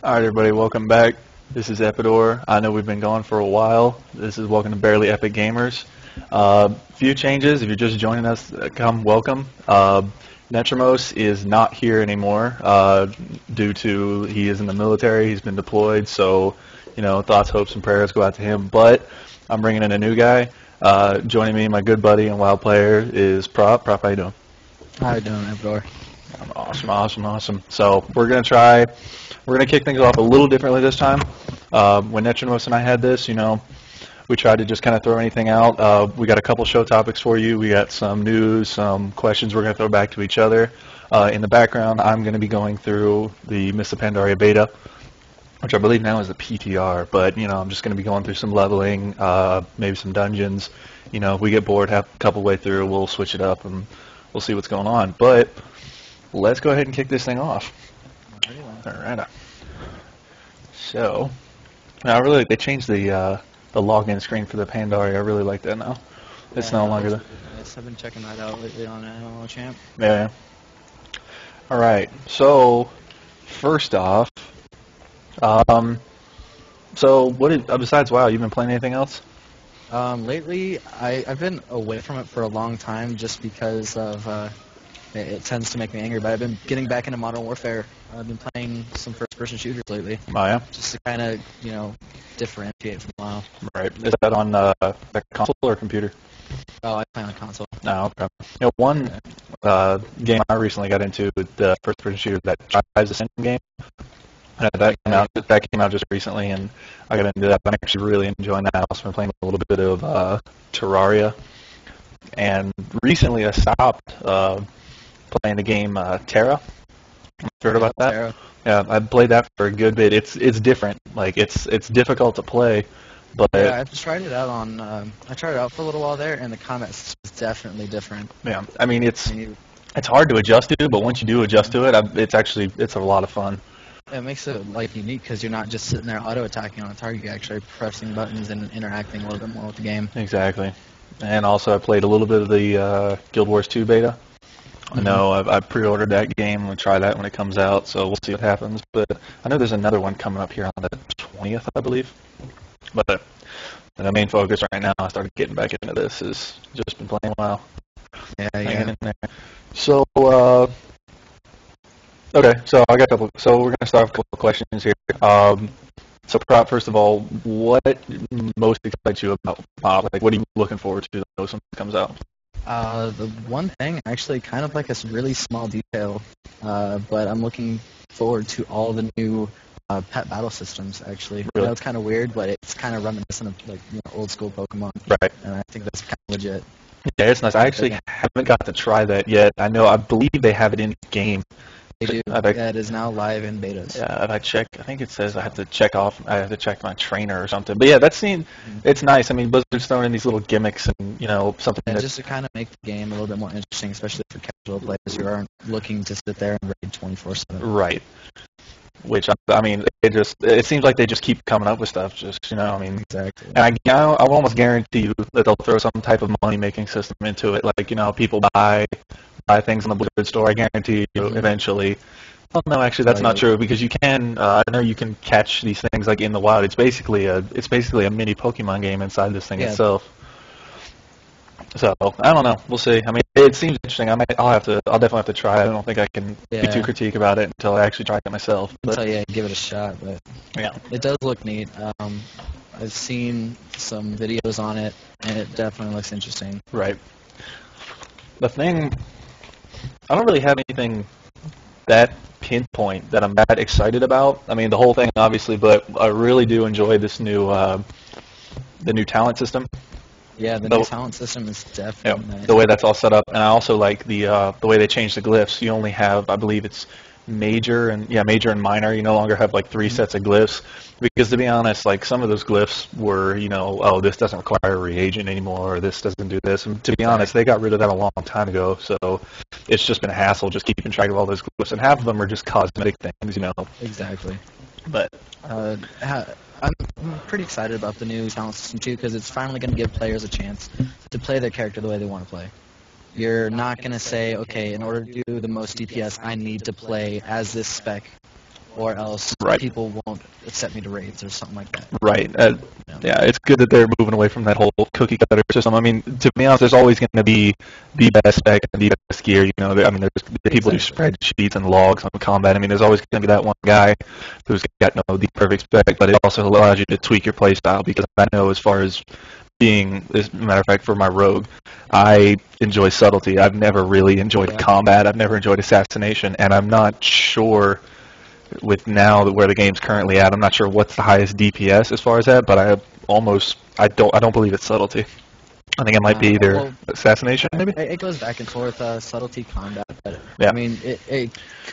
All right, everybody, welcome back. This is Epidor. I know we've been gone for a while. This is welcome to Barely Epic Gamers. Few changes. If you're just joining us, come welcome. Netromos is not here anymore due to he is in the military. He's been deployed, so thoughts, hopes, and prayers go out to him. But I'm bringing in a new guy. Joining me, my good buddy and WoW player is Prop. Prop, how you doing? How you doing, Epidor? Awesome. So we're gonna kick things off a little differently this time. When Netromos and I had this, we tried to just kind of throw anything out. We got a couple show topics for you. We got some news, some questions we're gonna throw back to each other. In the background, I'm gonna be going through the Mists of Pandaria beta, which I believe now is the PTR. But I'm just gonna be going through some leveling, maybe some dungeons. If we get bored, have a couple way through, we'll switch it up and we'll see what's going on. But let's go ahead and kick this thing off. Alright. So, they changed the login screen for the Pandaria. I really like that now. It's no longer the. Yes, I've been checking that out lately on MMO Champ. Yeah. All right. So, first off, so besides WoW, you've been playing anything else? Lately, I've been away from it for a long time just because of it tends to make me angry. But I've been getting back into Modern Warfare. I've been playing some first-person shooters lately. Oh yeah. Just to kind of differentiate from WoW. Right. Is that on the console or computer? Oh, I play on console. No. Okay. One game I recently got into with the first-person shooter, that Rise Ascending game. That came out just recently, and I got into that. I'm actually really enjoying that. I've also been playing a little bit of Terraria, and recently I stopped playing the game Terra. Heard about that? Terra. Yeah, I played that for a good bit. It's different. Like it's difficult to play, but yeah, I've tried it out on. I tried it out for a little while there, and the combat is definitely different. yeah, I mean it's hard to adjust to, but once you do adjust to it, it's a lot of fun. It makes it unique because you're not just sitting there auto-attacking on a target. You're actually pressing buttons and interacting a little bit more with the game. Exactly. And also I played a little bit of the Guild Wars 2 beta. I know I pre-ordered that game. We'll try that when it comes out, so we'll see what happens. But I know there's another one coming up here on the 20th, I believe. But the main focus right now, I started getting back into this, is just been playing WoW. Yeah. In there. So, okay, so I got a couple. So we're gonna start with a couple of questions here. So, Prop, first of all, what most excites you about WoW? Like, what are you looking forward to when it comes out? The one thing, actually, kind of like a really small detail, but I'm looking forward to all the new pet battle systems. Actually, Really? I know it's kind of weird, but it's kind of reminiscent of old school Pokemon. Right. And I think that's kind of legit. Yeah, it's nice. I actually haven't got to try that yet. I believe they have it in game. They do. Yeah, it is now live in betas. Yeah, if I check, I think it says I have to check my trainer or something. But yeah, it's nice. I mean, Blizzard's throwing in these little gimmicks and, something And just to kind of make the game a little bit more interesting, especially for casual players who aren't looking to sit there and raid 24/7. Right. Which, I mean, it seems like they just keep coming up with stuff, Exactly. And I'll almost guarantee you that they'll throw some type of money-making system into it. Like, people buy things in the Blizzard store. I guarantee you eventually. Well, no, actually, that's not true, because you can. I know you can catch these things like in the wild. It's basically a mini Pokemon game inside this thing itself. So I don't know. We'll see. I mean, it seems interesting. I'll definitely have to try it. I don't think I can be too critique about it until I actually try it myself. But Give it a shot. But yeah, it does look neat. I've seen some videos on it, and it definitely looks interesting. Right. The thing, I don't really have anything that pinpoint that I'm that excited about. I mean, the whole thing, obviously, but I really do enjoy this new the new talent system. Yeah, the new talent system is definitely nice. The way that's all set up, and I also like the way they changed the glyphs. You only have, I believe it's major and minor. You no longer have like 3 sets of glyphs, because to be honest, like some of those glyphs were, oh, this doesn't require a reagent anymore, or this doesn't do this. And to be honest, they got rid of that a long time ago. So it's just been a hassle just keeping track of all those glyphs, and half of them are just cosmetic things, Exactly. But I'm pretty excited about the new talent system too, because it's finally going to give players a chance to play their character the way they want to play. You're not going to say, okay, in order to do the most DPS, I need to play as this spec or else Right. people won't accept me to raids or something like that. Right. Yeah. Yeah, it's good that they're moving away from that whole cookie cutter system. I mean, to be honest, there's always going to be the best spec and the best gear. You know, I mean, there's the people who spreadsheets and logs on combat. I mean, there's always going to be that one guy who's got the perfect spec, but it also allows you to tweak your play style because I know as far as being, as a matter of fact, for my rogue, I enjoy subtlety. I've never really enjoyed combat. I've never enjoyed assassination, and I'm not sure with now where the game's currently at. I'm not sure what's the highest DPS as far as that, but I don't believe it's subtlety. I think it might be either assassination, maybe. It goes back and forth, subtlety, combat. But Yeah. I mean, it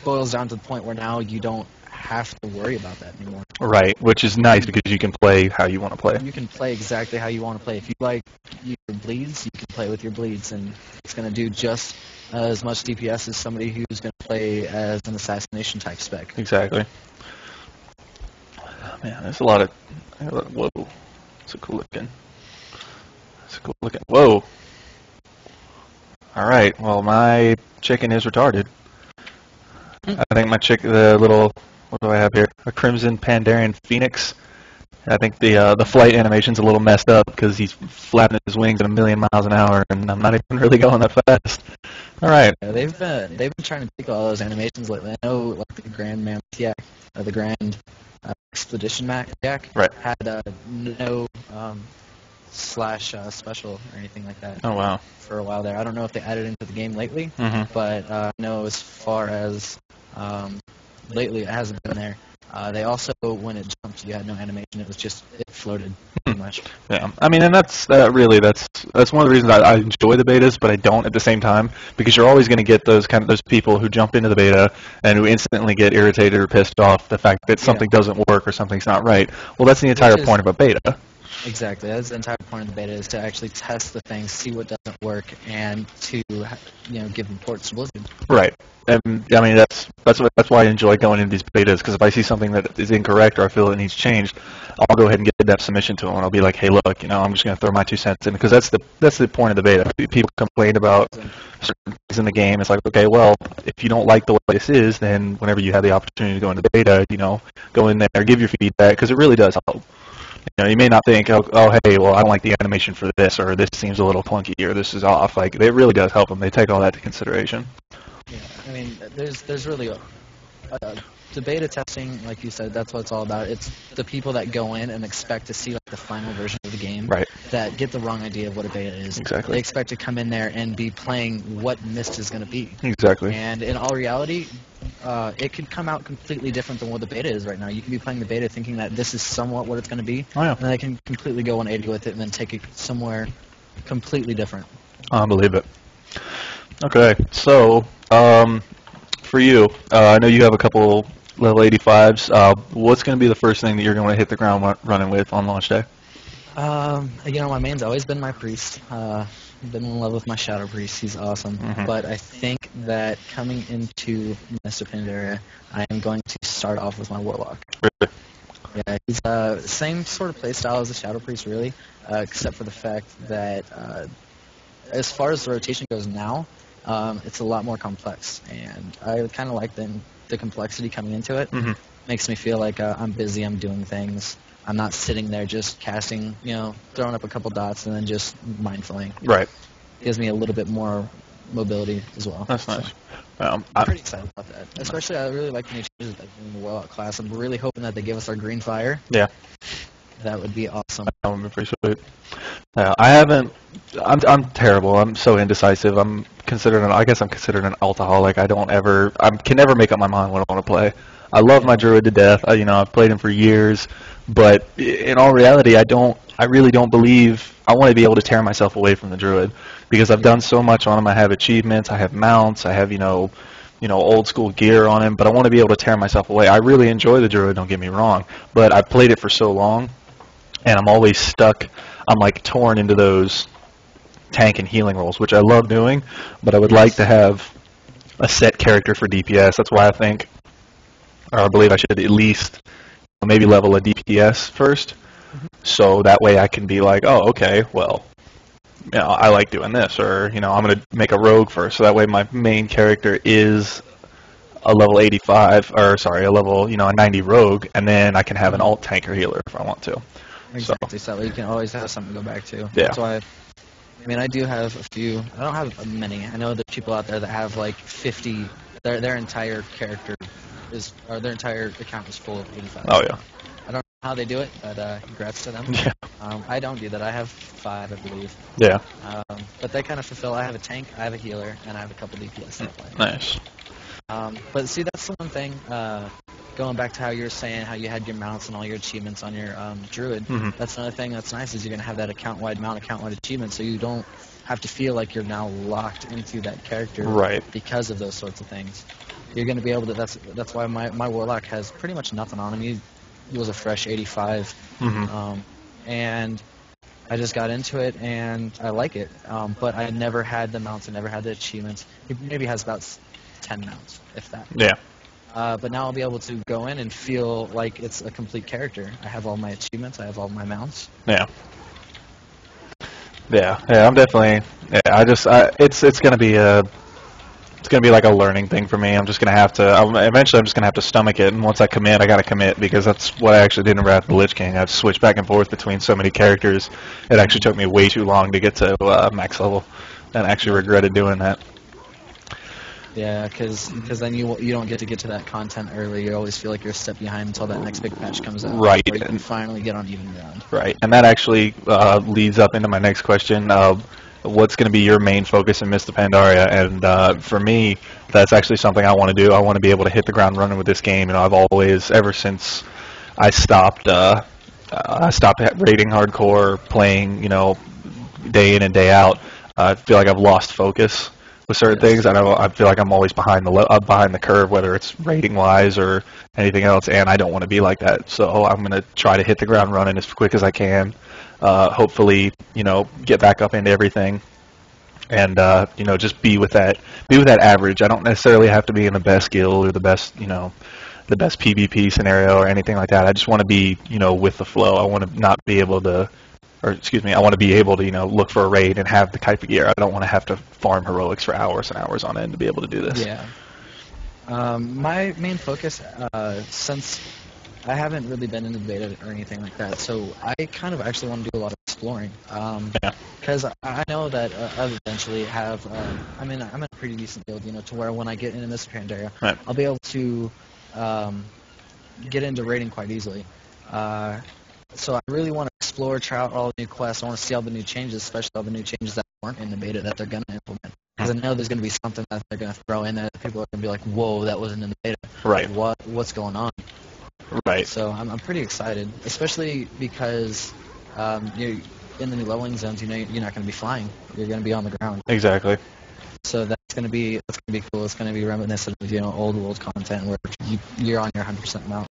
boils down to the point where now you don't have to worry about that anymore. Right, which is nice because you can play how you want to play. You can play exactly how you want to play. If you like your bleeds, you can play with your bleeds, and it's going to do just as much DPS as somebody who's going to play as an assassination type spec. Exactly. Man, there's a lot of... Whoa. It's a cool looking. Whoa. Alright, well, my chicken is retarded. I think my the little... What do I have here? A Crimson Pandaren Phoenix. I think the flight animation's a little messed up because he's flapping his wings at 1,000,000 miles an hour, and I'm not even really going that fast. All right. Yeah, they've been trying to take all those animations lately. I know, like the Grand Mammoth Yak, the Grand Expedition Yak, right. had no slash special or anything like that. Oh wow. For a while there, I don't know if they added into the game lately, mm-hmm. but no, as far as lately, it hasn't been there. They also, when it jumped, you had no animation. It was just, it floated pretty much. Yeah, I mean, and that's one of the reasons I enjoy the betas, but I don't at the same time, because you're always going to get those people who jump into the beta and who instantly get irritated or pissed off the fact that something doesn't work or something's not right. Well, that's the entire point of a beta. Exactly. That's the entire point of the beta, is to actually test the thing, see what doesn't work, and to give reports to Blizzard. Right. And I mean that's why I enjoy going into these betas, because if I see something that is incorrect or I feel it needs changed, I'll go ahead and get that submission to them, and I'll be like, hey, look, I'm just going to throw my 2 cents in, because that's the point of the beta. People complain about certain things in the game. It's like, okay, well, if you don't like the way this is, then whenever you have the opportunity to go into the beta, go in there, give your feedback, because it really does help. You may not think, oh, hey, well, I don't like the animation for this, or this seems a little clunky, or this is off. Like, it really does help them. They take all that into consideration. Yeah, I mean, there's really the beta testing, like you said, that's what it's all about. It's the people that go in and expect to see like the final version of the game, right, that get the wrong idea of what a beta is. Exactly. They expect to come in there and be playing what Myst is going to be. Exactly. And in all reality, it could come out completely different than what the beta is right now. You can be playing the beta thinking that this is somewhat what it's going to be, and they can completely go 180 with it and then take it somewhere completely different. I believe it. Okay, so for you, I know you have a couple level 85s. What's going to be the first thing that you're going to hit the ground running with on launch day? My main's always been my priest. I've been in love with my Shadow Priest. He's awesome. Mm-hmm. But I think that coming into Mr. Pandaria, I am going to start off with my Warlock. Really? Yeah, he's same sort of playstyle as the Shadow Priest, really, except for the fact that as far as the rotation goes now, it's a lot more complex, and I kind of like the complexity coming into it. Mm-hmm. Makes me feel like I'm busy, I'm doing things. I'm not sitting there just casting, throwing up a couple dots and then just mindfulling. Right. Gives me a little bit more mobility as well. That's nice. I'm pretty excited about that. Especially, I really like the new changes in the Warlock class. I'm really hoping that they give us our green fire. Yeah. That would be awesome. That would be pretty sweet. I haven't. I'm terrible. I'm so indecisive. I guess I'm considered an alcoholic. I can never make up my mind what I want to play. I love my druid to death. I've played him for years, but in all reality, I really don't believe I want to be able to tear myself away from the druid, because I've done so much on him. I have achievements, I have mounts, I have old school gear on him, but I want to be able to tear myself away. I really enjoy the druid, don't get me wrong, but I've played it for so long, and I'm always stuck. I'm like torn into those tank and healing roles, which I love doing, but I would like to have a set character for DPS. That's why I believe I should at least maybe level a DPS first, so that way I can be like, oh, okay, well, I like doing this, or I'm going to make a rogue first, so that way my main character is a level 85, or sorry, a level, a 90 rogue, and then I can have an alt tank or healer if I want to. Exactly. So you can always have something to go back to. Yeah. That's why. I mean, I do have a few. I don't have many. I know there's people out there that have like 50. Their entire character or their entire account is full of 85. Oh yeah. I don't know how they do it, but congrats to them. Yeah. I don't do that. I have 5, I believe. Yeah. But they kind of fulfill. I have a tank, I have a healer, and I have a couple DPS that I play. Nice. But see, that's the one thing. Going back to how you were saying how you had your mounts and all your achievements on your druid. Mhm. That's another thing that's nice is you're gonna have that account-wide mount, account-wide achievement, so you don't have to feel like you're now locked into that character Right. because of those sorts of things. You're gonna be able to. That's why my warlock has pretty much nothing on him. He was a fresh 85, and I just got into it and I like it. But I never had the mounts. I never had the achievements. He maybe has about 10 mounts, if that. Yeah. But now I'll be able to go in and feel like it's a complete character. I have all my achievements. I have all my mounts. Yeah. Yeah. Yeah. I'm definitely. Yeah. It's gonna be like a learning thing for me. I'm just gonna have to. Eventually, I'm just gonna have to stomach it. And once I commit, I gotta commit because that's what I actually did in Wrath of the Lich King. I've switched back and forth between so many characters. It actually took me way too long to get to max level, and I actually regretted doing that. Yeah, because then you don't get to that content early. You always feel like you're a step behind until that next big patch comes out. Right. Where you can finally get on even ground. Right, and that actually leads up into my next question. What's going to be your main focus in Mr. Pandaria? And for me, that's actually something I want to do. I want to be able to hit the ground running with this game. I've always, ever since I stopped rating hardcore, playing, day in and day out, I feel like I've lost focus with certain things. I feel like I'm always behind the curve, whether it's rating wise or anything else, and I don't want to be like that. So I'm going to try to hit the ground running as quick as I can. Hopefully, get back up into everything, and just be with that average. I don't necessarily have to be in the best guild or the best PvP scenario or anything like that. I just want to be with the flow. I want to not be able to. Or excuse me, I want to be able to, look for a raid and have the type of gear. I don't want to have to farm heroics for hours and hours on end to be able to do this. Yeah. My main focus, since I haven't really been in the beta or anything like that, so I kind of actually want to do a lot of exploring. Because I know that I'll eventually have, I'm in a pretty decent build, to where when I get into Mr. Pandaria, Right. I'll be able to get into raiding quite easily. So I really want to explore, try out all the new quests. I want to see all the new changes, especially all the new changes that weren't in the beta that they're going to implement. Because I know there's going to be something that they're going to throw in there that people are going to be like, whoa, that wasn't in the beta. Right. What's going on? Right. So I'm pretty excited, especially because you're in the new leveling zones. You're not going to be flying. You're going to be on the ground. Exactly. So that's going to be cool. It's going to be reminiscent of old world content where you're on your 100% mount.